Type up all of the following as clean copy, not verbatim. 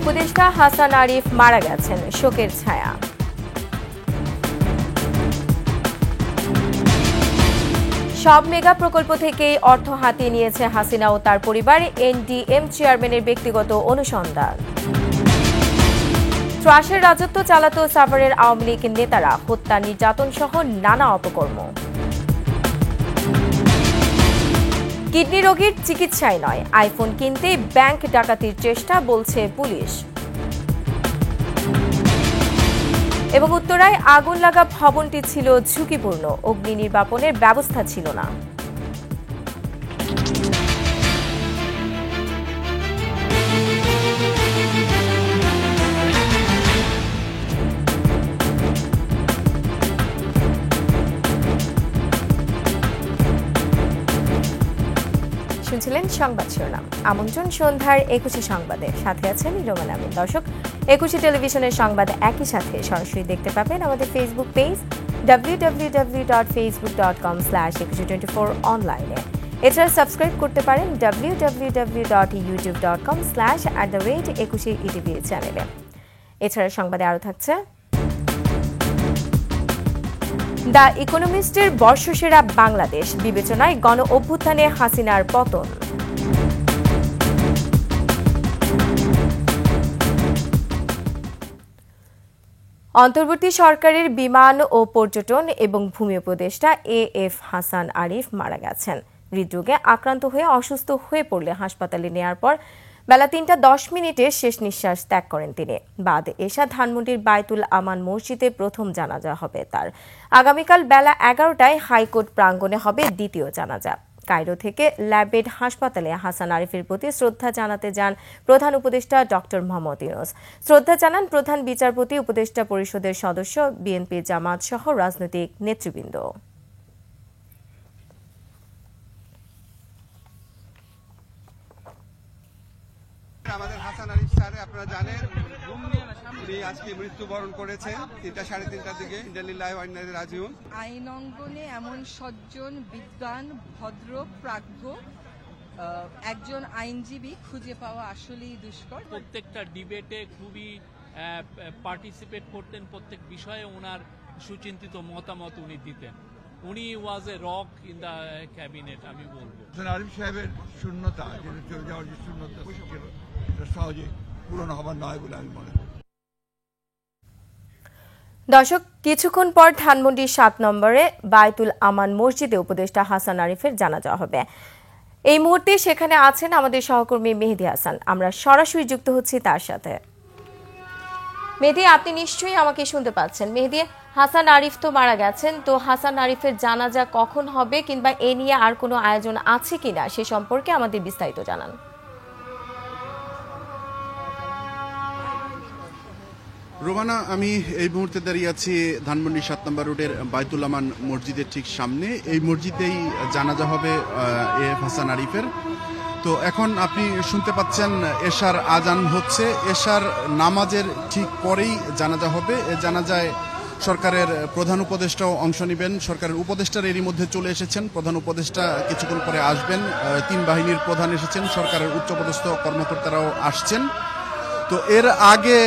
উপদেষ্টা হাসান আরিফ মারা গেছেন, শোকের ছায়া। সব মেগা প্রকল্প থেকেই অর্থ হাতিয়ে নিয়েছে হাসিনা ও তার পরিবার, এনডিএম চেয়ারম্যানের ব্যক্তিগত অনুসন্ধান। ত্রাসের রাজত্ব চালাতো সাভারের আওয়ামী লীগ নেতারা, হত্যা নির্যাতন সহ নানা অপকর্ম। কিডনি রোগীর চিকিৎসায় নয়, আইফোন কিনতে ব্যাংক ডাকাতির চেষ্টা, বলছে পুলিশ। এবং উত্তরায় আগুন লাগা ভবনটি ছিল ঝুঁকিপূর্ণ, অগ্নি নির্বাপনের ব্যবস্থা ছিল না। শুনছিলেন সংবাদ শিরোনাম। আমন্ত্রণ সন্ধ্যার 21 সংবাদে, সাথে আছেন রোমান আমিন। দর্শক, 21 টেলিভিশনের সংবাদ একই সাথে সরাসরি দেখতে পাবেন আমাদের ফেসবুক পেজ www.facebook.com/2124 অনলাইনে। এছাড়া সাবস্ক্রাইব করতে পারেন www.youtube.com/@21etv চ্যানেলে। এছাড়া সংবাদে আরও থাকছে: দ্য ইকোনমিস্টের বর্ষসেরা বাংলাদেশ, বিবেচনায় গণ অভ্যুত্থানে হাসিনার পতন। অন্তর্বর্তী সরকারের বিমান ও পর্যটন এবং ভূমি উপদেষ্টা এএফ হাসান আরিফ মারা গেছেন। হৃদরোগে আক্রান্ত হয়ে অসুস্থ হয়ে পড়লে হাসপাতালে নেয়ার পর বেলা 3:10 শেষ নিঃশ্বাস ত্যাগ করেন তিনি। বাদ এশা ধানমন্ডির বায়তুল আমান মসজিদে প্রথম জানাজা হবে তার। আগামীকাল বেলা 11টায় হাইকোর্ট প্রাঙ্গণে হবে দ্বিতীয় জানাজা। কায়রো থেকে ল্যাবেড হাসপাতালে হাসান আরিফের প্রতি শ্রদ্ধা জানাতে যান প্রধান উপদেষ্টা ডক্টর মোহাম্মদ ইউনূস। শ্রদ্ধা জানান প্রধান বিচারপতি, উপদেষ্টা পরিষদের সদস্য, বিএনপি, জামাত সহ রাজনৈতিক নেতৃবৃন্দ। আমাদের হাসান আরিফ স্যার, আপনারা জানেন উনি আজকে মৃত্যুবরণ করেছেন 3:30টার দিকে। আইন অঙ্গনে এমন সজ্জন, বিদ্বান, ভদ্র, প্রাজ্ঞ একজন আইনজীবী খুঁজে পাওয়া আসলেই দুষ্কর। প্রত্যেকটা ডিবেটে খুবই পার্টিসিপেট করতেন, প্রত্যেক বিষয়ে ওনার সুচিন্তিত মতামত উনি দিতেন। উনি was a rock in the cabinet, আমি বলবো। আরিফ সাহেবের শূন্যতা, যেটা চলে যাওয়ার যে শূন্যতা ছিল, এটা সহজে পূরণ হবার নয় বলে আমি মনে করি। দর্শক, কিছুক্ষণ পর ধানমন্ডির 7 নম্বরে বায়তুল আমান মসজিদে উপদেষ্টা হাসান আরিফের জানাজা হবে। এই মুহূর্তে সেখানে আছেন আমাদের সহকর্মী মেহেদী হাসান। আমরা সরাসরি যুক্ত হচ্ছি তার সাথে। মেহেদী, আপনি নিশ্চয়ই আমাকে শুনতে পাচ্ছেন। মেহেদী, হাসান আরিফ তো মারা গেছেন, তো হাসান আরিফের জানাজা কখন হবে কিংবা এ নিয়ে আর কোনো আয়োজন আছে কিনা সে সম্পর্কে আমাদের বিস্তারিত জানান। রোমানা, আমি এই মুহূর্তে দাঁড়িয়ে আছি ধানমন্ডি 7 নম্বর রোডের বায়তুল আমান মসজিদের ঠিক সামনে। এই মসজিদেই জানাজা হবে এএফ হাসান আরিফের। তো এখন আপনি শুনতে পাচ্ছেন এশার আজান হচ্ছে। এশার নামাজের ঠিক পরেই জানাজা হবে। এ জানাজায় সরকারের প্রধান উপদেষ্টাও অংশ নেবেন। সরকারের উপদেষ্টার এরই মধ্যে চলে এসেছেন। প্রধান উপদেষ্টা কিছুক্ষণ পরে আসবেন। 3 বাহিনীর প্রধান এসেছেন, সরকারের উচ্চপদস্থ কর্মকর্তারাও আসছেন। তো এর আগে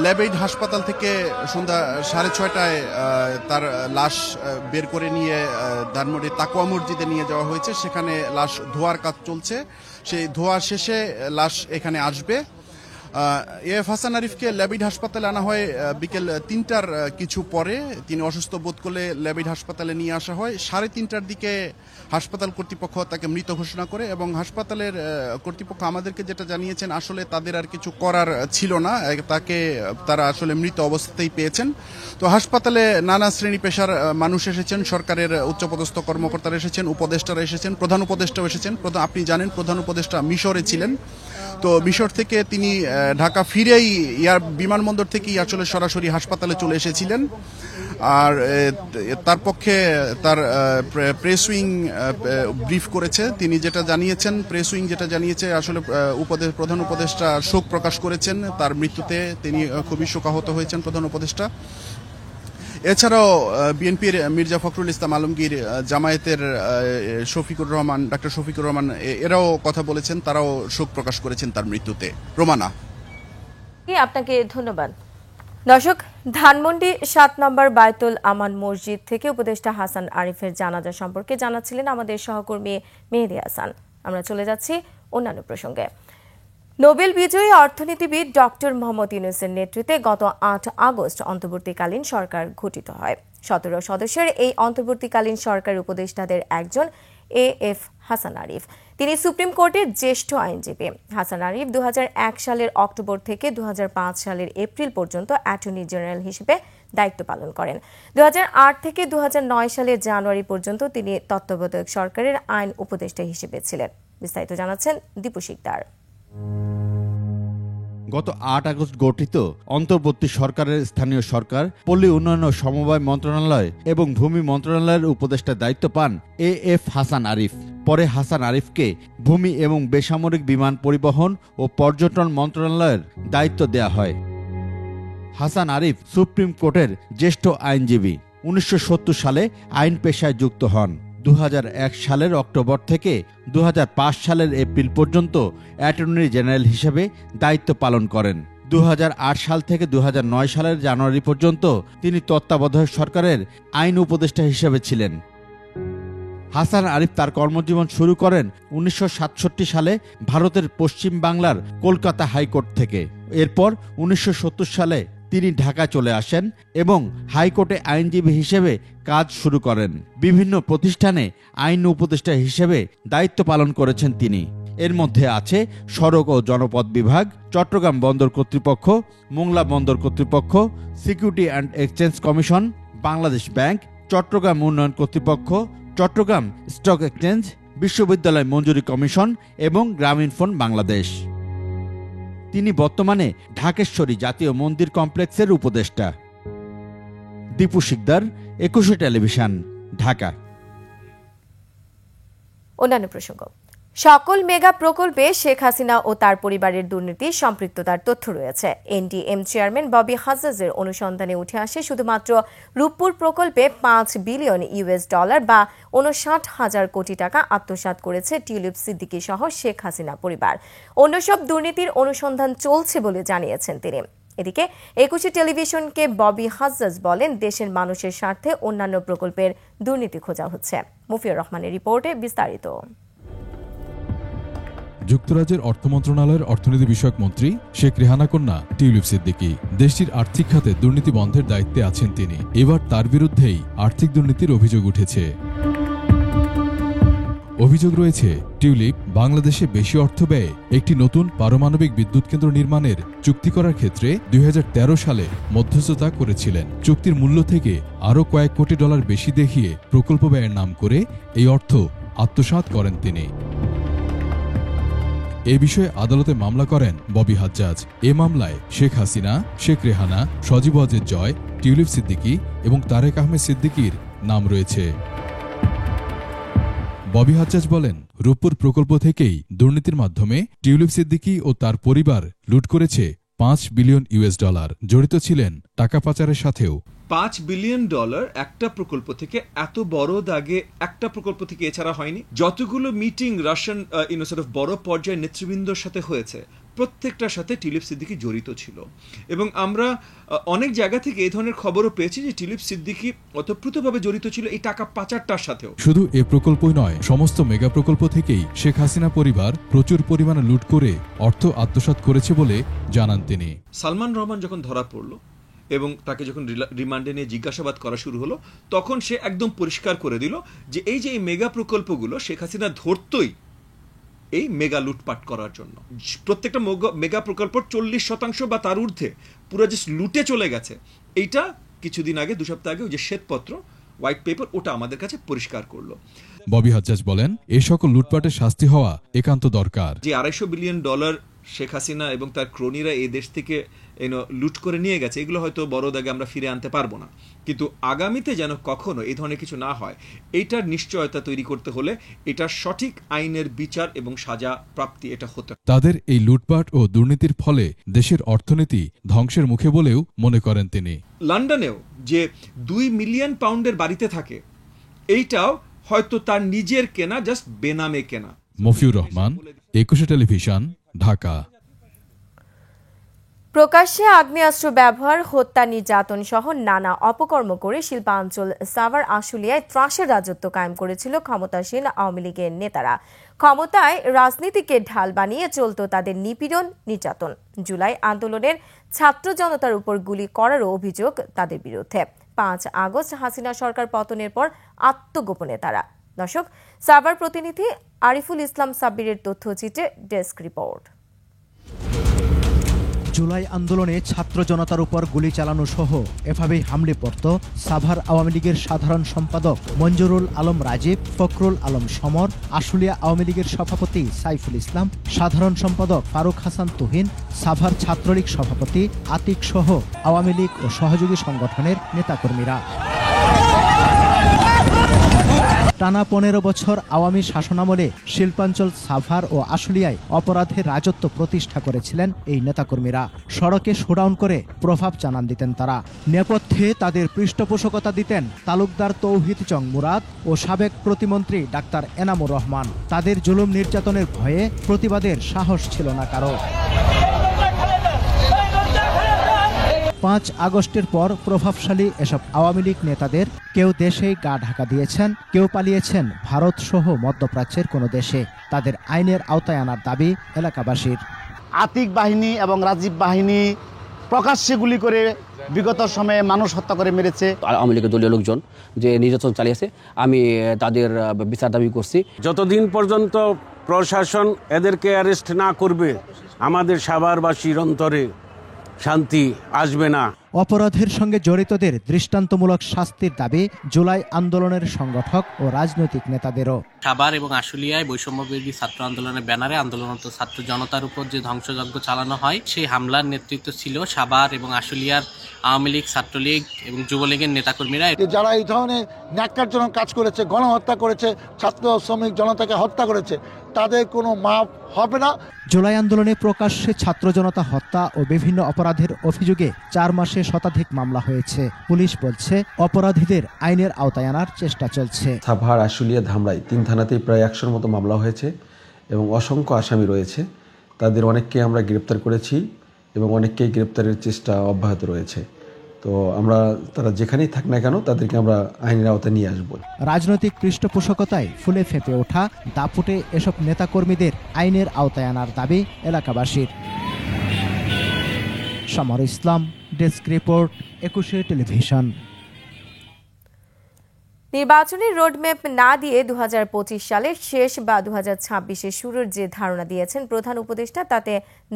ল্যাবেড হাসপাতাল থেকে সন্ধ্যা 6:30টায় তার লাশ বের করে নিয়ে ধানমন্ডি তাকওয়া মসজিদে নিয়ে যাওয়া হয়েছে। সেখানে লাশ ধোয়ার কাজ চলছে। সেই ধোয়া শেষে লাশ এখানে আসবে। এএফ হাসান আরিফকে ল্যাবেড হাসপাতালে আনা হয় বিকেল 3টার কিছু পরে। তিনি অসুস্থ বোধ করলে ল্যাবেড হাসপাতালে নিয়ে আসা হয়। 3:30টার দিকে হাসপাতাল কর্তৃপক্ষ তাকে মৃত ঘোষণা করে এবং হাসপাতালের কর্তৃপক্ষ আমাদেরকে যেটা জানিয়েছেন, আসলে তাদের আর কিছু করার ছিল না, তারা আসলে মৃত অবস্থাতেই পেয়েছেন। তো হাসপাতালে নানা শ্রেণী পেশার মানুষ এসেছেন, সরকারের উচ্চপদস্থ কর্মকর্তারা এসেছেন, উপদেষ্টারা এসেছেন, প্রধান উপদেষ্টাও এসেছেন। আপনি জানেন প্রধান উপদেষ্টা মিশরে ছিলেন। তো মিশর থেকে তিনি ঢাকা ফিরেই বিমানবন্দর থেকেই আসলে সরাসরি হাসপাতালে চলে এসেছিলেন। আর তার পক্ষে তার প্রেস উইং ব্রিফ করেছে। তিনি যেটা জানিয়েছেন, প্রেস উইং যেটা জানিয়েছে, আসলে প্রধান উপদেষ্টা শোক প্রকাশ করেছেন তার মৃত্যুতে। তিনি খুবই শোকাহত হয়েছেন প্রধান উপদেষ্টা। এছাড়াও বিএনপির মির্জা ফখরুল ইসলাম আলমগীর, জামায়াতের ডক্টর শফিকুর রহমান, এরাও কথা বলেছেন, তারাও শোক প্রকাশ করেছেন তার মৃত্যুতে। রোমানা, আপনাকে ধন্যবাদ। দর্শক, ধানমন্ডি 7 নম্বর বায়তুল আমান মসজিদ থেকে উপদেষ্টা হাসান আরিফের জানাজা সম্পর্কে জানাচ্ছিলেন আমাদের সহকর্মী মেহেদী হাসান। আমরা চলে যাচ্ছি অন্যান্য প্রসঙ্গে। নোবেল বিজয়ী অর্থনীতিবিদ ডক্টর মোহাম্মদ ইউনূসের নেতৃত্বে গত 8 আগস্ট অন্তর্বর্তীকালীন সরকার গঠিত হয়। 17 সদস্যের এই অন্তর্বর্তীকালীন সরকারের উপদেষ্টাদের একজন এএফ হাসান আরিফ। তিনি সুপ্রিম কোর্টের জ্যেষ্ঠ আইনজীবী। হাসান আরিফ 2001 সালের অক্টোবর থেকে 2005 সালের এপ্রিল পর্যন্ত অ্যাটর্নি জেনারেল হিসেবে দায়িত্ব পালন করেন। 2008 থেকে 2009 সালের জানুয়ারি পর্যন্ত তিনি তত্ত্বাবধায়ক সরকারের আইন উপদেষ্টা হিসেবে ছিলেন। বিস্তারিত জানাচ্ছেন দীপু শিকদার। গত 8 আগস্ট গঠিত অন্তর্বর্তী সরকারের স্থানীয় সরকার, পল্লী উন্নয়ন ও সমবায় মন্ত্রণালয় এবং ভূমি মন্ত্রণালয়ের উপদেষ্টা দায়িত্ব পান এএফ হাসান আরিফ। পরে হাসান আরিফকে ভূমি এবং বেসামরিক বিমান পরিবহন ও পর্যটন মন্ত্রণালয়ের দায়িত্ব দেয়া হয়। হাসান আরিফ সুপ্রিম কোর্টের জ্যেষ্ঠ আইনজীবী। 1970 সালে আইন পেশায় যুক্ত হন। 2001 সালের অক্টোবর থেকে 2005 সালের এপ্রিল পর্যন্ত অ্যাটর্নি জেনারেল হিসেবে দায়িত্ব পালন করেন। 2008 সাল থেকে 2009 সালের জানুয়ারি পর্যন্ত তিনি তত্ত্বাবধায়ক সরকারের আইন উপদেষ্টা হিসেবে ছিলেন। হাসান আরিফ তার কর্মজীবন শুরু করেন 1967 সালে ভারতের পশ্চিম বাংলার কলকাতা হাইকোর্ট থেকে। এরপর 1970 সালে তিনি ঢাকা চলে আসেন এবং হাইকোর্টে আইনজীবী হিসেবে কাজ শুরু করেন। বিভিন্ন প্রতিষ্ঠানে আইন উপদেষ্টা হিসেবে দায়িত্ব পালন করেছেন তিনি। এর মধ্যে আছে সড়ক ও জনপথ বিভাগ, চট্টগ্রাম বন্দর কর্তৃপক্ষ, মোংলা বন্দর কর্তৃপক্ষ, security and exchange commission, Bangladesh bank, Chittagong উন্নয়ন কর্তৃপক্ষ, চট্টগ্রাম স্টক এক্সচেঞ্জ, বিশ্ববিদ্যালয় মঞ্জুরি কমিশন এবং গ্রামীণফোন বাংলাদেশ। তিনি বর্তমানে ঢাকেশ্বরী জাতীয় মন্দির কমপ্লেক্সের উপদেষ্টা। দীপু শিকদার, 21 টেলিভিশন, ঢাকা। অন্যান্য প্রসঙ্গ। সকল মেগা প্রকল্পে শেখ হাসিনা ও তার পরিবারের দুর্নীতি সম্পৃক্ততার তথ্য রয়েছে। এনডিএম চেয়ারম্যান ববি হাজ্জাজের অনুসন্ধানে উঠে আসে শুধুমাত্র রূপপুর প্রকল্পে $5 বিলিয়ন বা 59,000 কোটি টাকা আত্মসাৎ করেছে টিউলিপ সিদ্দিকী সহ শেখ হাসিনা পরিবার। অন্য সব দুর্নীতির অনুসন্ধান চলছে বলে জানিয়েছেন তিনি। এদিকে 21 টেলিভিশনকে ববি হাজ্জাজ বলেন, দেশের মানুষের স্বার্থে অন্যান্য প্রকল্পের দুর্নীতি খোঁজা হচ্ছে। মুফিউর রহমানের রিপোর্টে বিস্তারিত। যুক্তরাজ্যের অর্থ মন্ত্রণালয়ের অর্থনীতি বিষয়ক মন্ত্রী শেখ রেহানা কন্যা টিউলিপ সিদ্দিকী। দেশটির আর্থিক খাতে দুর্নীতি বন্ধের দায়িত্বে আছেন তিনি। এবার তার বিরুদ্ধেই আর্থিক দুর্নীতির অভিযোগ উঠেছে। অভিযোগ রয়েছে টিউলিপ বাংলাদেশে বেশি অর্থ ব্যয়ে একটি নতুন পারমাণবিক বিদ্যুৎ কেন্দ্র নির্মাণের চুক্তি করার ক্ষেত্রে 2013 সালে মধ্যস্থতা করেছিলেন। চুক্তির মূল্য থেকে আরও কয়েক কোটি ডলার বেশি দেখিয়ে প্রকল্প ব্যয়ের নাম করে এই অর্থ আত্মসাৎ করেন তিনি। এ বিষয়ে আদালতে মামলা করেন ববি হাজ্জাজ। এ মামলায় শেখ হাসিনা, শেখ রেহানা, সজীব ওয়াজেদ জয়, টিউলিপ সিদ্দিকী এবং তারেক আহমেদ সিদ্দিকীর নাম রয়েছে। ববি হাজ্জাজ বলেন, রূপপুর প্রকল্প থেকেই দুর্নীতির মাধ্যমে টিউলিপ সিদ্দিকী ও তার পরিবার লুট করেছে $5 বিলিয়ন। জড়িত ছিলেন টাকা পাচারের সাথেও। $5 বিলিয়ন একটা প্রকল্প থেকে, এত বড় দাগে একটা প্রকল্প থেকে এছাড়া হয়নি। যতগুলো মিটিং রাশিয়ান বড় পর্যায়ের নেতৃবৃন্দর সাথে হয়েছে, প্রত্যেকটার সাথে টিউলিপ সিদ্দিকী জড়িত ছিল। এবং আমরা অনেক জায়গা থেকে এই ধরনের খবরও পেয়েছি যে টিউলিপ সিদ্দিকী ওতপ্রোতভাবে জড়িত ছিল এই টাকা পাচারটার সাথেও। শুধু এ প্রকল্পই নয়, সমস্ত মেগা প্রকল্প থেকেই শেখ হাসিনা পরিবার প্রচুর পরিমাণে লুট করে অর্থ আত্মসাৎ করেছে বলে জানান তিনি। সালমান রহমান যখন ধরা পড়ল এবং তাকে যখন রিমান্ডে নিয়ে জিজ্ঞাসাবাদ করা শুরু হলো, তখন সে একদম পরিষ্কার করে দিল যে এই মেগা প্রকল্পগুলো শেখ হাসিনা ধরতই এই মেগা লুটপাট করার জন্য। প্রত্যেকটা মেগা প্রকল্প 40% বা তার ঊর্ধ্বে পুরো যে লুটে চলে গেছে, এইটা কিছুদিন আগে, 2 সপ্তাহ আগে ওই যে শ্বেতপত্র, হোয়াইট পেপার, ওটা আমাদের কাছে পরিষ্কার করলো। ববি হাজ্জাজ বলেন, এই সকল লুটপাটের শাস্তি হওয়া একান্ত দরকার। যে $250 বিলিয়ন শেখ হাসিনা এবং তার ক্রোনিরা এই দেশ থেকে লুট করে নিয়ে গেছে, এগুলো হয়তো বড় দাগে আমরা ফিরে আনতে পারবো না, কিন্তু আগামীতে যেন কখনো এই ধরনের কিছু না হয়, এইটার নিশ্চয়তা তৈরি করতে হলে এটার সঠিক আইনের বিচার এবং সাজা প্রাপ্তি এটা হতে। তাদের এই লুটপাট ও দুর্নীতির ফলে দেশের অর্থনীতি ধ্বংসের মুখে বলেও মনে করেন তিনি। লন্ডনেও যে 2 মিলিয়ন পাউন্ডের বাড়িতে থাকে, এইটাও হয়তো তার নিজের কেনা, জাস্ট বেনামে কেনা। মুফিউর রহমান, 21 টেলিভিশন, ঢাকা। প্রকাশ্যে আগ্নেয়াস্ত্র ব্যবহার, হত্যা, নির্যাতন সহ নানা অপকর্ম করে শিল্পাঞ্চল সাভার আশুলিয়ায় ত্রাসের রাজত্ব কায়েম করেছিল ক্ষমতাসীন আওয়ামী লীগের নেতারা। ক্ষমতায় রাজনীতিকে ঢাল বানিয়ে চলত তাদের নিপীড়ন, নির্যাতন। জুলাই আন্দোলনের ছাত্র জনতার উপর গুলি করারও অভিযোগ তাদের বিরুদ্ধে। 5 আগস্ট হাসিনা সরকার পতনের পর আত্মগোপনে তারা। দর্শক, সাভার প্রতিনিধি আরিফুল ইসলাম সাব্বিরের তথ্যচিত্রে ডেস্ক রিপোর্ট। জুলাই আন্দোলনে ছাত্র জনতার উপর গুলি চালানো সহ এভাবেই হামলে পড়ত সাভার আওয়ামী লীগের সাধারণ সম্পাদক মঞ্জুরুল আলম রাজীব, ফখরুল আলম সমর, আশুলিয়া আওয়ামী লীগের সভাপতি সাইফুল ইসলাম, সাধারণ সম্পাদক ফারুক হাসান তুহিন, সাভার ছাত্রলীগ সভাপতি আতিক সহ আওয়ামী লীগ ও সহযোগী সংগঠনের নেতাকর্মীরা। টানা 15 বছর আওয়ামী শাসনামলে শিল্পাঞ্চল সাভার ও আশুলিয়ায় অপরাধের রাজত্ব প্রতিষ্ঠা করেছিলেন এই নেতাকর্মীরা। সড়কে শোডাউন করে প্রভাব জানান দিতেন তারা। নেপথ্যে তাদের পৃষ্ঠপোষকতা দিতেন তালুকদার তৌহিদ চং মুরাদ ও সাবেক প্রতিমন্ত্রী ডাক্তার এনামুর রহমান। তাদের জুলুম নির্যাতনের ভয়ে প্রতিবাদের সাহস ছিল না কারো। 5 আগস্টের পর প্রভাবশালী এসব আওয়ামী লীগ নেতাদের কেউ দেশেই গা ঢাকা দিয়েছেন, কেউ পালিয়েছেন ভারত সহ মধ্যপ্রাচ্যের কোনো দেশে। তাদের আইনের আওতায় আনার দাবি এলাকাবাসীর। আতিক বাহিনী এবং রাজীব বাহিনী প্রকাশ্যে গুলি করে বিগত সময়ে মানুষ হত্যা করে মেরেছে। আওয়ামী লীগের দলীয় লোকজন যে নির্যাতন চালিয়েছে, আমি তাদের বিচার দাবি করছি। যতদিন পর্যন্ত প্রশাসন এদেরকে অ্যারেস্ট না করবে, আমাদের সাভারবাসীর অন্তরে শান্তি আসবে না। অপরাধের সঙ্গে জড়িতদের দৃষ্টান্তমূলক শাস্তির দাবি জুলাই আন্দোলনের সংগঠক ও রাজনৈতিক নেতাদেরও। সাভার এবং আশুলিয়ায় বৈষম্যবিরোধী ছাত্র আন্দোলনের ব্যানারে আন্দোলনরত ছাত্র জনতার উপর যে ধ্বংসযজ্ঞ চালানো হয়, সেই হামলার নেতৃত্ব ছিল সাভার এবং আশুলিয়ার আওয়ামী লীগ, ছাত্রলীগ এবং যুবলীগের নেতাকর্মীরা। যারা এই ধরনের ন্যাক্কারজনক কাজ করেছে, গণহত্যা করেছে, ছাত্র শ্রমিক জনতাকে হত্যা করেছে, তাদের কোনো মাপ হবে না। জুলাই আন্দোলনে প্রকাশ্যে ছাত্র জনতা হত্যা ও বিভিন্ন অপরাধের অভিযোগে 4 মাসে শতাধিক মামলা হয়েছে। পুলিশ বলছে অপরাধীদের আইনের আওতায় আনার চেষ্টা চলছে। সাভার, আশুলিয়া, ধামরাই 3 থানাতেই প্রায় 100-র মতো মামলা হয়েছে এবং অসংখ্য আসামি রয়েছে। তাদের অনেককে আমরা গ্রেপ্তার করেছি এবং অনেককেই গ্রেপ্তারের চেষ্টা অব্যাহত রয়েছে। তো আমরা তারা যেখানেই থাক না কেন তাদেরকে আমরা আইনের আওতায় নিয়ে আসব। রাজনৈতিক পৃষ্ঠপোষকতায় ফুলে ফেঁপে ওঠা দাপুটে এসব নেতাকর্মীদের আইনের আওতায় আনার দাবি এলাকাবাসীর। সমর ইসলাম, ডেস্ক রিপোর্ট, 21 টেলিভিশন। নির্বাচনের রোডম্যাপ না দিয়ে 2025 সালের শেষ বা 2026-এর শুরুর যে ধারণা দিয়েছেন প্রধান উপদেষ্টা, তাতে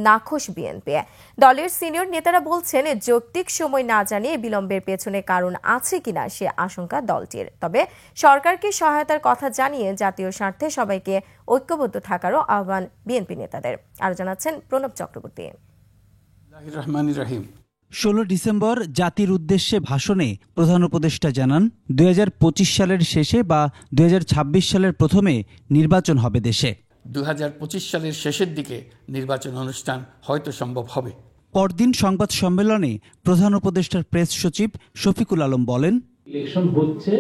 নাখোশ বিএনপি। দলের সিনিয়র নেতারা বলছেন যৌক্তিক সময় না জানিয়ে বিলম্বের পেছনে কারণ আছে কিনা সে আশঙ্কা দলটির। তবে সরকারকে সহায়তার কথা জানিয়ে জাতীয় স্বার্থে সবাইকে ঐক্যবদ্ধ থাকারও আহ্বান বিএনপি নেতাদের। আরো জানাচ্ছেন প্রণব চক্রবর্তী। 16 ডিসেম্বর জাতির উদ্দেশ্যে ভাষণে প্রধান উপদেষ্টা জানান 2025 সালের শেষে বা 2026 সালের প্রথমে নির্বাচন হবে দেশে। 2025 সালের শেষের দিকে নির্বাচন অনুষ্ঠান হয়তো সম্ভব হবে। পরদিন সংবাদ সম্মেলনে প্রধান উপদেষ্টার প্রেস সচিব শফিকুল আলম বলেন, ইলেকশন হচ্ছে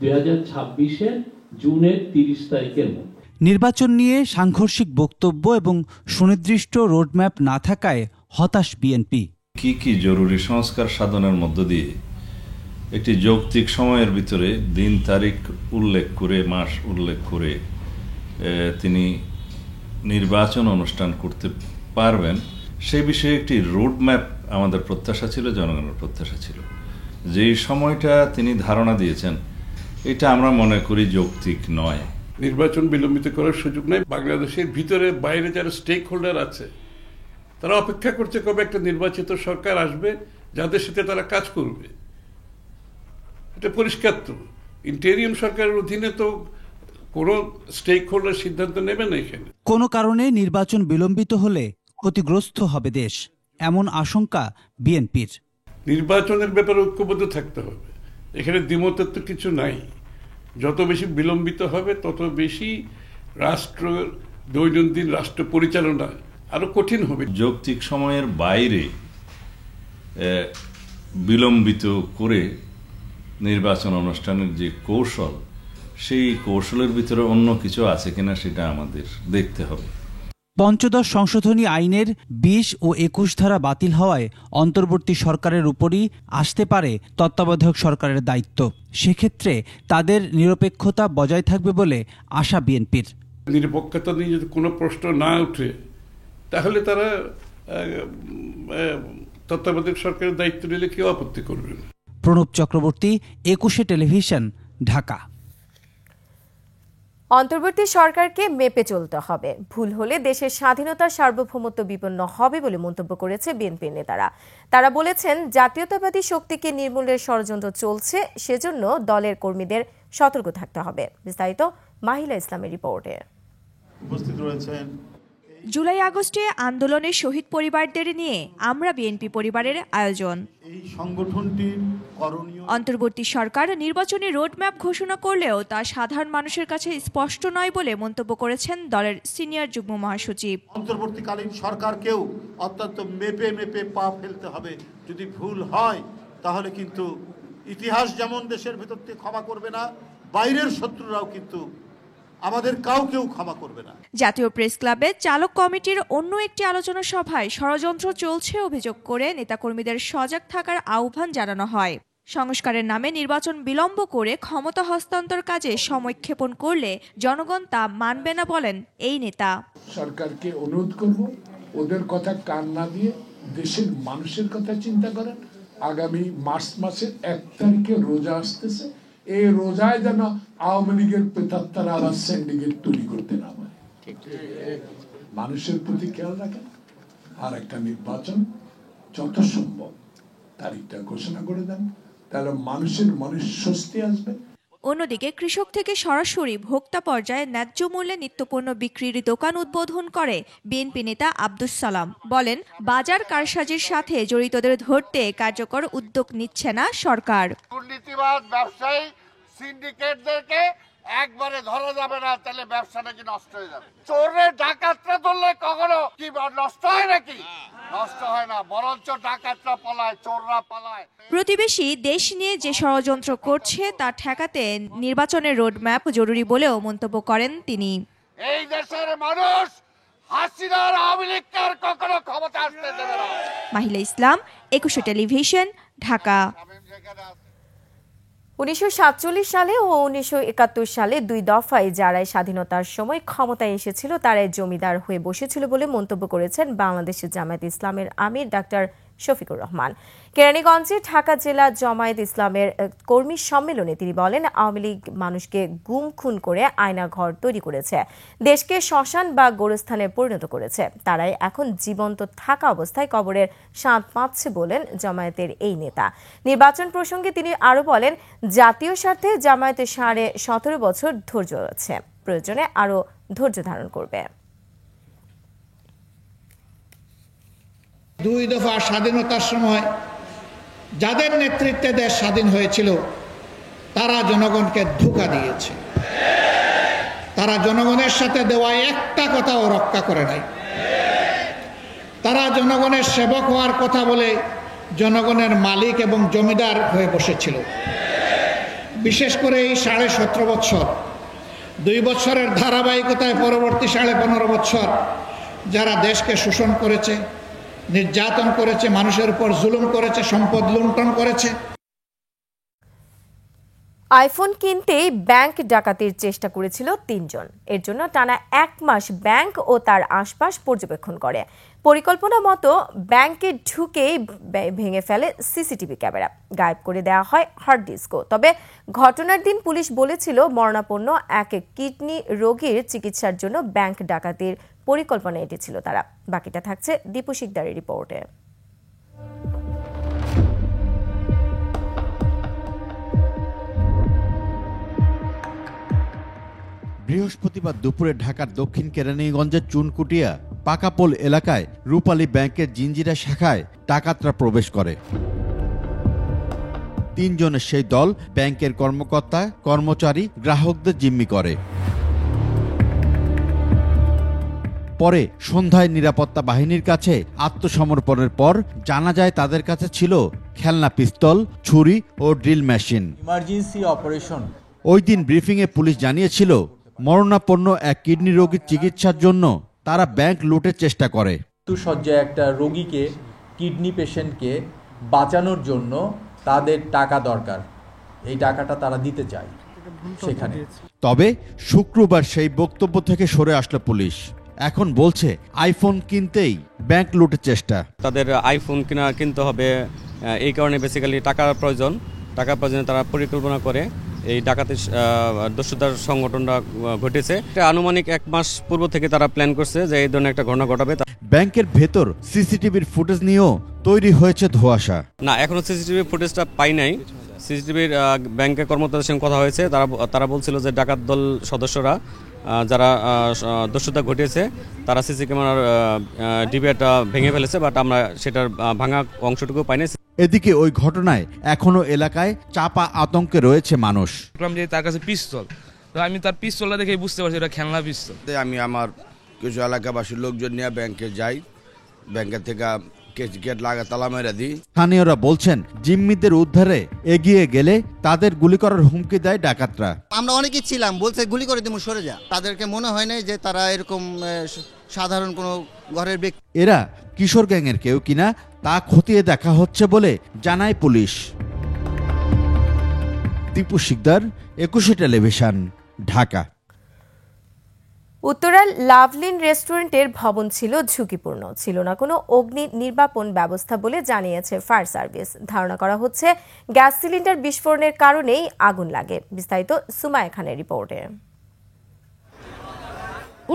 2026-এর জুনের 30 তারিখের মধ্যে। নির্বাচন নিয়ে সাংঘর্ষিক বক্তব্য এবং সুনির্দিষ্ট রোডম্যাপ না থাকায় হতাশ বিএনপি। কি কি জরুরি সংস্কার সাধনের মধ্য দিয়ে একটি যৌক্তিক সময়ের ভিতরে দিন তারিখ উল্লেখ করে, মাস উল্লেখ করে তিনি নির্বাচন অনুষ্ঠান করতে পারবেন, সেই বিষয়ে একটি রোডম্যাপ আমাদের প্রত্যাশা ছিল, জনগণের প্রত্যাশা ছিল। যেই সময়টা তিনি ধারণা দিয়েছেন, এটা আমরা মনে করি যৌক্তিক নয়। নির্বাচন বিলম্বিত করার সুযোগ নেই। বাংলাদেশের ভিতরে বাইরে যারা স্টেক হোল্ডার আছে তারা অপেক্ষা করছে কবে একটা নির্বাচিত সরকার আসবে যাদের সাথে তারা কাজ করবে। এটা পরিষ্কার। তো ইন্টেরিয়াম সরকারের অধীনে তো কোনো স্টেক হোল্ডার সিদ্ধান্ত নেবে না। এখানে কোনো কারণে নির্বাচন বিলম্বিত হলে ক্ষতিগ্রস্ত হবে দেশ, এমন আশঙ্কা বিএনপির। নির্বাচনের ব্যাপারে ঐক্যবদ্ধ থাকতে হবে, এখানে দ্বিমতের তো কিছু নাই। যত বেশি বিলম্বিত হবে তত বেশি রাষ্ট্র দৈনন্দিন রাষ্ট্র পরিচালনা আরো কঠিন হবে। যৌক্তিক সময়ের বাইরে বিলম্বিত করে নির্বাচন অনুষ্ঠানের যে কৌশল, সেই কৌশলের ভিতরে অন্য কিছু আছে কিনা সেটা আমাদের দেখতে হবে। পঞ্চদশ সংশোধনী আইনের ২০ ও ২১ ধারা বাতিল হওয়ায় অন্তর্বর্তী সরকারের উপরই আসতে পারে তত্ত্বাবধায়ক সরকারের দায়িত্ব। সেক্ষেত্রে তাদের নিরপেক্ষতা বজায় থাকবে বলে আশা বিএনপির। নিরপেক্ষতা নিয়ে যদি কোনো প্রশ্ন না উঠে তাহলে তারা তত্ত্বাবধায়ক সরকারের দায়িত্ব নিলে কেউ আপত্তি করবে না। প্রণব চক্রবর্তী, ২১শে টেলিভিশন, ঢাকা। অন্তর্বর্তী সরকারকে মেপে চলতে হবে, ভুল হলে দেশের স্বাধীনতার সার্বভৌমত্ব বিপন্ন হবে বলে মন্তব্য করেছে বিএনপির নেতারা। তারা বলেছেন, জাতীয়তাবাদী শক্তিকে নির্মূলের ষড়যন্ত্র চলছে, সেজন্য দলের কর্মীদের সতর্ক থাকতে হবে। বিস্তারিত মাহিলা ইসলামের রিপোর্টে। উপস্থিত রয়েছেন জুলাই আগস্টে আন্দোলনের শহীদ পরিবারদের নিয়ে আমরা বিএনপি পরিবারের আয়োজন। এই সংগঠনটির করণীয় অন্তর্বর্তী সরকার নির্বাচনী রোডম্যাপ ঘোষণা করলেও তা সাধারণ মানুষের কাছে স্পষ্ট নয় বলে মন্তব্য করেছেন দলের সিনিয়র যুগ্ম মহাসচিব। অন্তর্বর্তীকালীন সরকারকেও অত্যন্ত মেপে মেপে পা ফেলতে হবে। যদি ভুল হয় তাহলে কিন্তু ইতিহাস যেমন দেশের ভেতর থেকে ক্ষমা করবে না, বাইরের শত্রুরাও কিন্তু আমাদের কাউকেও ক্ষমা করবে না। জাতীয় প্রেস ক্লাবে চালক কমিটির অন্য একটি আলোচনা সভায় ষড়যন্ত্র চলছে অভিযোগ করে নেতাকর্মীদের সজাগ থাকার আহ্বান জানানো হয়। সংস্কারের নামে নির্বাচন বিলম্ব করে ক্ষমতা হস্তান্তর কাজে সময়ক্ষেপণ করলে জনগণ তা মানবে না বলেন এই নেতা। সরকারকে অনুরোধ করব, ওদের কথা কান না দিয়ে দেশের মানুষের কথা চিন্তা করেন। আগামী মার্চ মাসের 1 তারিখে রোজা আসতেছে, এই রোজায় যেন আওয়ামী লীগের প্রেতাত্মারা আবার সিন্ডিকেট তৈরি করতে না পারে। মানুষের প্রতি খেয়াল রাখেন। আর একটা নির্বাচন যত সম্ভব তারিখটা ঘোষণা করে দেন, তাহলে মানুষের মনে স্বস্তি আসবে। অন্যদিকে কৃষক থেকে সরাসরি ভোক্তা পর্যায়ে ন্যায্য মূল্যে নিত্যপণ্য বিক্রির দোকান উদ্বোধন করে বিএনপি নেতা আব্দুস সালাম। বলেন, বাজার কারসাজির সাথে জড়িতদের ধরতে কার্যকর উদ্যোগ নিচ্ছে না সরকার। দুর্নীতিবাদ ব্যবসায়ী সিন্ডিকেটদেরকে একবারে ধরা যাবে না, তাহলে ব্যবসাটা কি নষ্ট হয়ে যাবে। চোরে ডাকাতরা ধরলে কখনো কি নষ্ট হয় নাকি? নষ্ট হয় না, বরঞ্চ ডাকাতরা পালায়, চোররা পালায়। প্রতিবেশী দেশ নিয়ে যে ষড়যন্ত্র করছে তা ঠেকাতে নির্বাচনের রোডম্যাপ জরুরি বলেও মন্তব্য করেন তিনি। এই দেশের মানুষ হাসিনার আওয়ামী লীগকে কখনো ক্ষমতা আসতে দেবে না। মাহিলা ইসলাম, ২১শে টেলিভিশন, ঢাকা। 1947 সালে ও 1971 সালে 2 দফায় যারাই স্বাধীনতার সময় ক্ষমতায় এসেছিল তারাই জমিদার হয়ে বসেছিল বলে মন্তব্য করেছেন বাংলাদেশের জামায়াত ইসলামের আমির ডাক্তার শফিকুর রহমান। কেরানীগঞ্জে ঢাকা জেলা জামায়াত ইসলামের কর্মী সম্মেলনে তিনি বলেন, আওয়ামী লীগ মানুষকে গুম খুন করে আয়নাঘর তৈরি করেছে, দেশকে শ্মশান বা গোরস্থানে পরিণত করেছে। তারাই এখন জীবন্ত থাকা অবস্থায় কবরের স্বাদ পাচ্ছে বলেন জামায়াতের এই নেতা। নির্বাচন প্রসঙ্গে তিনি আরো বলেন, জাতীয় স্বার্থে জামায়াতে 17.5 বছর ধৈর্য আছে, প্রয়োজনে আরো ধৈর্য ধারণ করবে। 2 দফা স্বাধীনতার সময় যাদের নেতৃত্বে দেশ স্বাধীন হয়েছিল তারা জনগণকে ধোঁকা দিয়েছে। তারা জনগণের সাথে দেওয়া একটা কথাও রক্ষা করে নাই। তারা জনগণের সেবক হওয়ার কথা বলে জনগণের মালিক এবং জমিদার হয়ে বসেছিল। বিশেষ করে এই 17.5 বছর, 2 বছরের ধারাবাহিকতায় পরবর্তী 15.5 বছর যারা দেশকে শোষণ করেছে, নির্যাতন করেছে, মানুষের উপর জুলুম করেছে, সম্পদ লুণ্ঠন করেছে। আইফোন কিনতেই ব্যাংক ডাকাতির চেষ্টা করেছিল 3 জন। এর জন্য টানা 1 মাস ব্যাংক ও তার আশপাশ পর্যবেক্ষণ করে। পরিকল্পনা মতো ব্যাংকে ঢুকেই ভেঙে ফেলে সিসিটিভি ক্যামেরা, গায়েব করে দেওয়া হয় হার্ড ডিস্কও। তবে ঘটনার দিন পুলিশ বলেছিল মরণাপন্ন এক কিডনি রোগীর চিকিৎসার জন্য ব্যাংক ডাকাতির পরিকল্পনা এটি ছিল তারা। বাকিটা থাকছে দীপু শিকদারের রিপোর্টে। বৃহস্পতিবার দুপুরে ঢাকার দক্ষিণ কেরানীগঞ্জের চুনকুটিয়া পাকাপোল এলাকায় রূপালী ব্যাংকের জিঞ্জিরা শাখায় ডাকাতরা প্রবেশ করে। 3 জনের সেই দল ব্যাংকের কর্মকর্তা, কর্মচারী, গ্রাহকদের জিম্মি করে। পরে সন্ধ্যায় নিরাপত্তা বাহিনীর কাছে আত্মসমর্পণের পর জানা যায় তাদের কাছে ছিল খেলনা পিস্তল, ছুরি ও ড্রিল মেশিন। Emergency operation. ওই দিন ব্রিফিংয়ে পুলিশ জানিয়েছিল মরণাপন্ন এক কিডনি রোগীর চিকিৎসার জন্য তারা ব্যাংক লুটের চেষ্টা করে। মৃত্যুশয্যায় একটা রোগীকে, কিডনি পেশেন্টকে বাঁচানোর জন্য তাদের টাকা দরকার, এই টাকাটা তারা দিতে চায় সেখানে। তবে শুক্রবার সেই বক্তব্য থেকে সরে আসলো পুলিশ। এখন বলছে আইফোন কিনতেই ব্যাংক লুটের চেষ্টা। তাদের আইফোন কিনতে হবে, এই কারণে বেসিক্যালি টাকার প্রয়োজনে তারা পরিকল্পনা করে এই ডাকাতি দস্যুতার সংগঠনটা ঘটেছে। আনুমানিক 1 মাস পূর্ব থেকে তারা প্ল্যান করছে যে এই ধরনের একটা ঘটনা ঘটাবে। ব্যাংকের ভেতর সিসিটিভির ফুটেজ নিয়েও তৈরি হয়েছে ধোঁয়াশা। না, এখনো সিসিটিভি ফুটেজটা পাই নাই। সিসিটিভির ব্যাংকের কর্মকর্তাদের সঙ্গে কথা হয়েছে, তারা বলছিল যে ডাকাত দল সদস্যরা যারা দস্যুতা ঘটিয়েছে তারা সিসি ক্যামেরার ডিভিআরটা ভেঙে ফেলেছে, বাট আমরা সেটার ভাঙা অংশটুকু পাইনি। এদিকে ওই ঘটনায় এখনো এলাকায় চাপা আতঙ্কে রয়েছে মানুষ। যে তার কাছে পিস্তল, তো আমি তার পিস্তলটা দেখে বুঝতে পারছি এটা খেলনা পিস্তল। আমি আমার কিছু এলাকাবাসীর লোকজন নিয়ে ব্যাংকে যাই, ব্যাংকের থেকে গেট লাগা তালা মেরে দিই। স্থানীয়রা বলছেন জিম্মিদের উদ্ধারে এগিয়ে গেলে তাদের গুলি করার হুমকি দেয় ডাকাতরা। আমরা অনেকেই ছিলাম, বলছে গুলি করে দিমু, সরে যা। তাদেরকে মনে হয় না যে তারা এরকম সাধারণ কোনো ঘরের ব্যক্তি। এরা কিশোর গ্যাংয়ের কেউ কিনা তা খতিয়ে দেখা হচ্ছে বলে জানায় পুলিশ। দীপু শিকদার, 21 টেলিভিশন, ঢাকা। উত্তরার লাভলিন রেস্টুরেন্টের ভবন ছিল ঝুঁকিপূর্ণ, ছিল না কোনো অগ্নি নির্বাপন ব্যবস্থা বলে জানিয়েছে ফায়ার সার্ভিস। ধারণা করা হচ্ছে গ্যাস সিলিন্ডার বিস্ফোরণের কারণেই আগুন লাগে। বিস্তারিত সুমায়া খানের রিপোর্টে।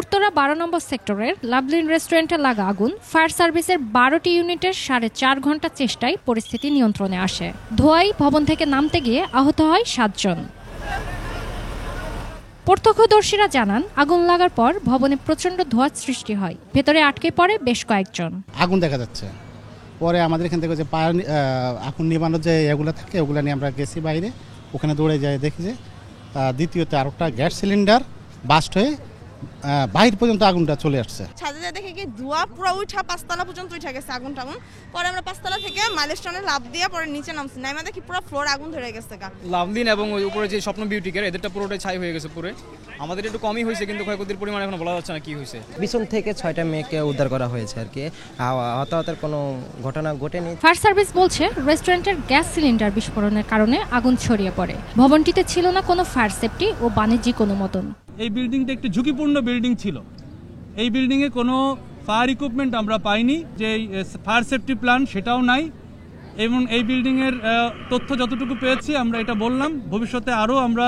উত্তরা 12 নম্বর সেক্টরের লাভলিন রেস্টুরেন্টে লাগা আগুন ফায়ার সার্ভিসের 12টি ইউনিটের 4.5 ঘন্টা চেষ্টায় পরিস্থিতি নিয়ন্ত্রণে আসে। ধোঁয়ায় ভবন থেকে নামতে গিয়ে আহত হয় 7 জন। প্রত্যক্ষদর্শীরা জানান আগুন লাগার পর ভবনে প্রচণ্ড ধোঁয়ার সৃষ্টি হয়, ভেতরে আটকে পড়ে বেশ কয়েকজন। আগুন দেখা যাচ্ছে, পরে আমাদের এখান থেকে যে আগুন নিবানোর যে এগুলো থাকে ওগুলো নিয়ে আমরা গেছি বাইরে, ওখানে দৌড়ে যাই, দেখি যে দ্বিতীয়ত আরেকটা গ্যাস সিলিন্ডার বাস্ট হয়ে বাইরে পর্যন্ত আগুনটা চলে আসছে। ছাদে যা দেখে কি ধোঁয়া পুরো উঠা 5 তলা পর্যন্ত উঠে গেছে আগুন টাগুন। পরে আমরা 5 তলা থেকে মাইলস্টোনে লাফ দিয়ে পরে নিচে নামছি, নাইমা দেখি পুরো ফ্লোর আগুন ধরে গেছে। লাভলিন এবং ওই উপরে যে স্বপ্ন বিউটি কেয়ার এদেরটা পুরোটাই ছাই হয়ে গেছে পুরো। আমাদের একটু কমই হয়েছে, কিন্তু ক্ষয়ক্ষতির পরিমাণ এখন বলা যাচ্ছে না কি হয়েছে। পিছন থেকে 6টা মেয়েকে উদ্ধার করা হয়েছে আর কি, হতাহতের কোনো ঘটনা ঘটেনি। ফায়ার সার্ভিস বলছে রেস্টুরেন্টের গ্যাস সিলিন্ডার বিস্ফোরণের কারণে আগুন ছড়িয়ে পড়ে। ভবনটিতে ছিল না কোনো ফায়ার সেফটি ও বাণিজ্যিক অনুমোদন। এই বিল্ডিংটা একটি ঝুঁকিপূর্ণ বিল্ডিং ছিল। এই বিল্ডিংয়ে কোনো ফায়ার ইকুইপমেন্ট আমরা পাইনি, যে ফায়ার সেফটি প্ল্যান সেটাও নাই, এবং এই বিল্ডিংয়ের তথ্য যতটুকু পেয়েছি আমরা এটা বললাম, ভবিষ্যতে আরও আমরা